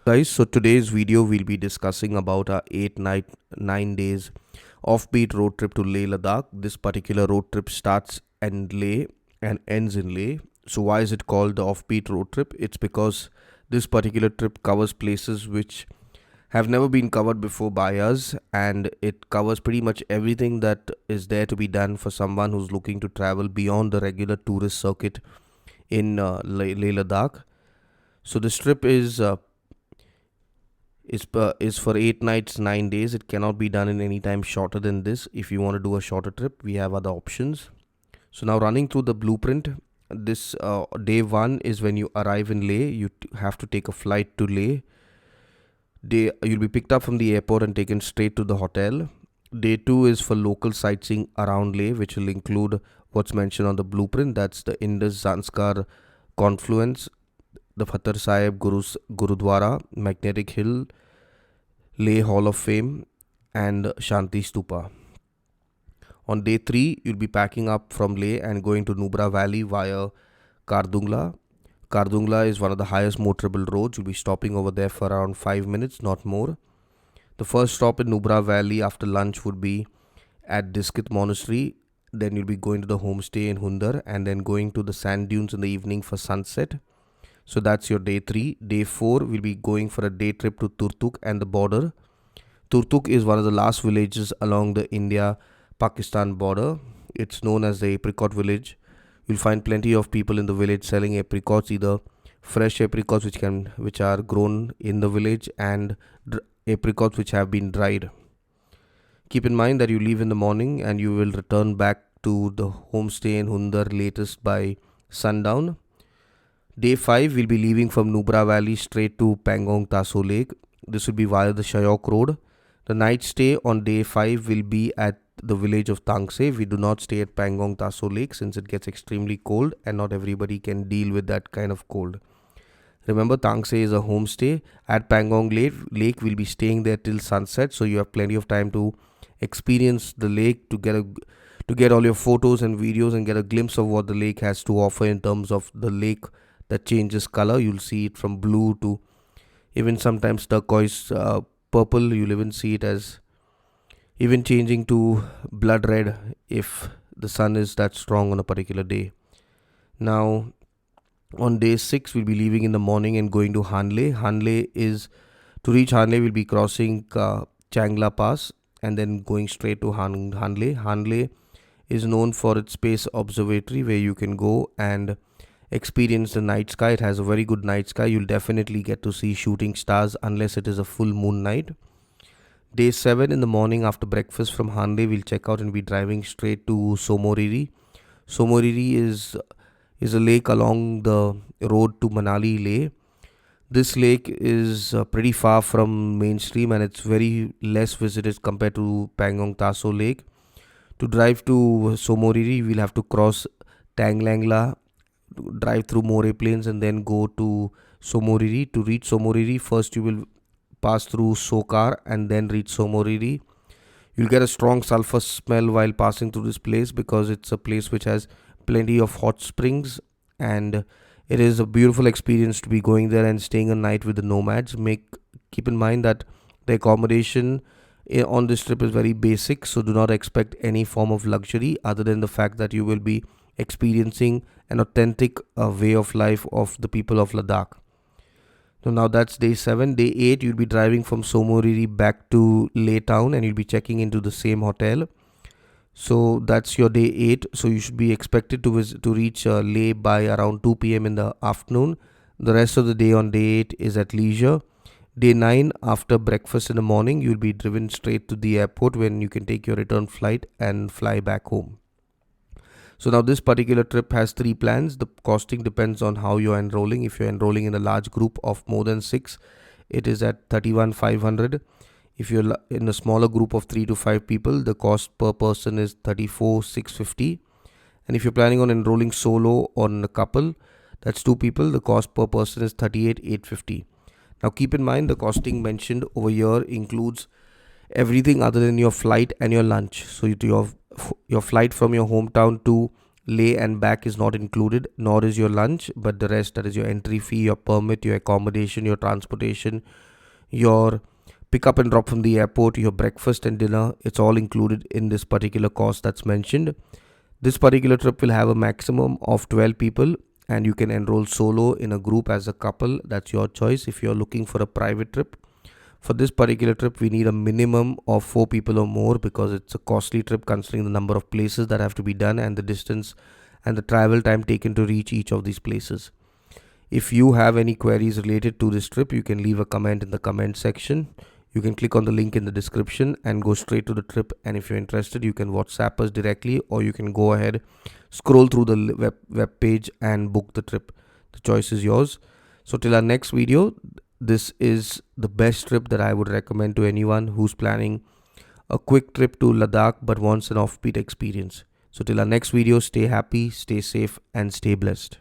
Guys, so today's video we'll be discussing about our 8 night 9 days offbeat road trip to Leh Ladakh. This particular road trip starts in Leh and ends in Leh. So why is it called the offbeat road trip? It's because this particular trip covers places which have never been covered before by us, and it covers pretty much everything that is there to be done for someone who's looking to travel beyond the regular tourist circuit in Leh Ladakh. So this trip is for 8 nights 9 days. It cannot be done in any time shorter than this. If you want to do a shorter trip, we have other options. So now, running through the blueprint, this day one is when you arrive in Leh. You have to take a flight to Leh. You'll be picked up from the airport and taken straight to the hotel. Day two is for local sightseeing around Leh, which will include what's mentioned on the blueprint. That's the Indus Zanskar confluence, the Fateh Sahib Gurudwara, Magnetic Hill, Leh Hall of Fame, and Shanti Stupa. On day 3, you'll be packing up from Leh and going to Nubra Valley via Kardungla. Kardungla is one of the highest motorable roads. You'll be stopping over there for around 5 minutes, not more. The first stop in Nubra Valley after lunch would be at Diskit Monastery. Then you'll be going to the homestay in Hundar and then going to the sand dunes in the evening for sunset. So that's your day 3. Day 4, we'll be going for a day trip to Turtuk and the border. Turtuk is one of the last villages along the India-Pakistan border. It's known as the apricot village. You'll find plenty of people in the village selling apricots, either fresh apricots which are grown in the village, and apricots which have been dried. Keep in mind that you leave in the morning and you will return back to the homestay in Hundar latest by sundown. Day 5, we'll be leaving from Nubra Valley straight to Pangong Taso Lake. This will be via the Shayok Road. The night stay on day 5 will be at the village of Tangse. We do not stay at Pangong Taso Lake since it gets extremely cold and not everybody can deal with that kind of cold. Remember, Tangse is a homestay. At Pangong Lake, we'll be staying there till sunset, so you have plenty of time to experience the lake, to get all your photos and videos and get a glimpse of what the lake has to offer in terms of the lake that changes color. You'll see it from blue to even sometimes turquoise, purple. You'll even see it as even changing to blood red if the sun is that strong on a particular day. Now, on day 6, we'll be leaving in the morning and going to Hanle. To reach Hanle, we'll be crossing Changla Pass and then going straight to Hanle. Hanle is known for its space observatory where you can go and experience the night sky. It has a very good night sky. You'll definitely get to see shooting stars unless it is a full moon night. Day 7, in the morning after breakfast from Hanle, we'll check out and be driving straight to Somoriri. Somoriri is a lake along the road to Manali Leh. This lake is pretty far from mainstream and it's very less visited compared to Pangong Taso Lake. To drive to Somoriri, we'll have to cross Tanglangla, drive through More Plains and then go to Somoriri. To reach Somoriri, first you will pass through Sokar and then reach Somoriri. You'll get a strong sulfur smell while passing through this place because it's a place which has plenty of hot springs, and it is a beautiful experience to be going there and staying a night with the nomads. Keep in mind that the accommodation on this trip is very basic, so do not expect any form of luxury other than the fact that you will be experiencing an authentic way of life of the people of Ladakh. So now that's day 7. Day 8, you'll be driving from Somoriri back to Leh town and you'll be checking into the same hotel. So that's your day 8. So you should be expected to reach Leh by around 2 p.m. in the afternoon. The rest of the day on day 8 is at leisure. Day 9, after breakfast in the morning, you'll be driven straight to the airport when you can take your return flight and fly back home. So now this particular trip has 3 plans. The costing depends on how you're enrolling. If you're enrolling in a large group of more than 6, it is at 31,500. If you're in a smaller group of 3 to 5 people, the cost per person is 34,650. And if you're planning on enrolling solo or in a couple, that's 2 people, the cost per person is 38,850. Now keep in mind the costing mentioned over here includes everything other than your flight and your lunch. So your flight from your hometown to Leh and back is not included, nor is your lunch, but the rest, that is your entry fee, your permit, your accommodation, your transportation, your pick up and drop from the airport, your breakfast and dinner, it's all included in this particular cost that's mentioned. This particular trip will have a maximum of 12 people, and you can enroll solo, in a group, as a couple. That's your choice if you're looking for a private trip. For this particular trip, we need a minimum of 4 people or more, because it's a costly trip considering the number of places that have to be done and the distance and the travel time taken to reach each of these places. If you have any queries related to this trip, you can leave a comment in the comment section. You can click on the link in the description and go straight to the trip. And if you're interested, you can WhatsApp us directly, or you can go ahead, scroll through the web page and book the trip. The choice is yours. So till our next video, this is the best trip that I would recommend to anyone who's planning a quick trip to Ladakh but wants an offbeat experience. So till our next video, stay happy, stay safe, and stay blessed.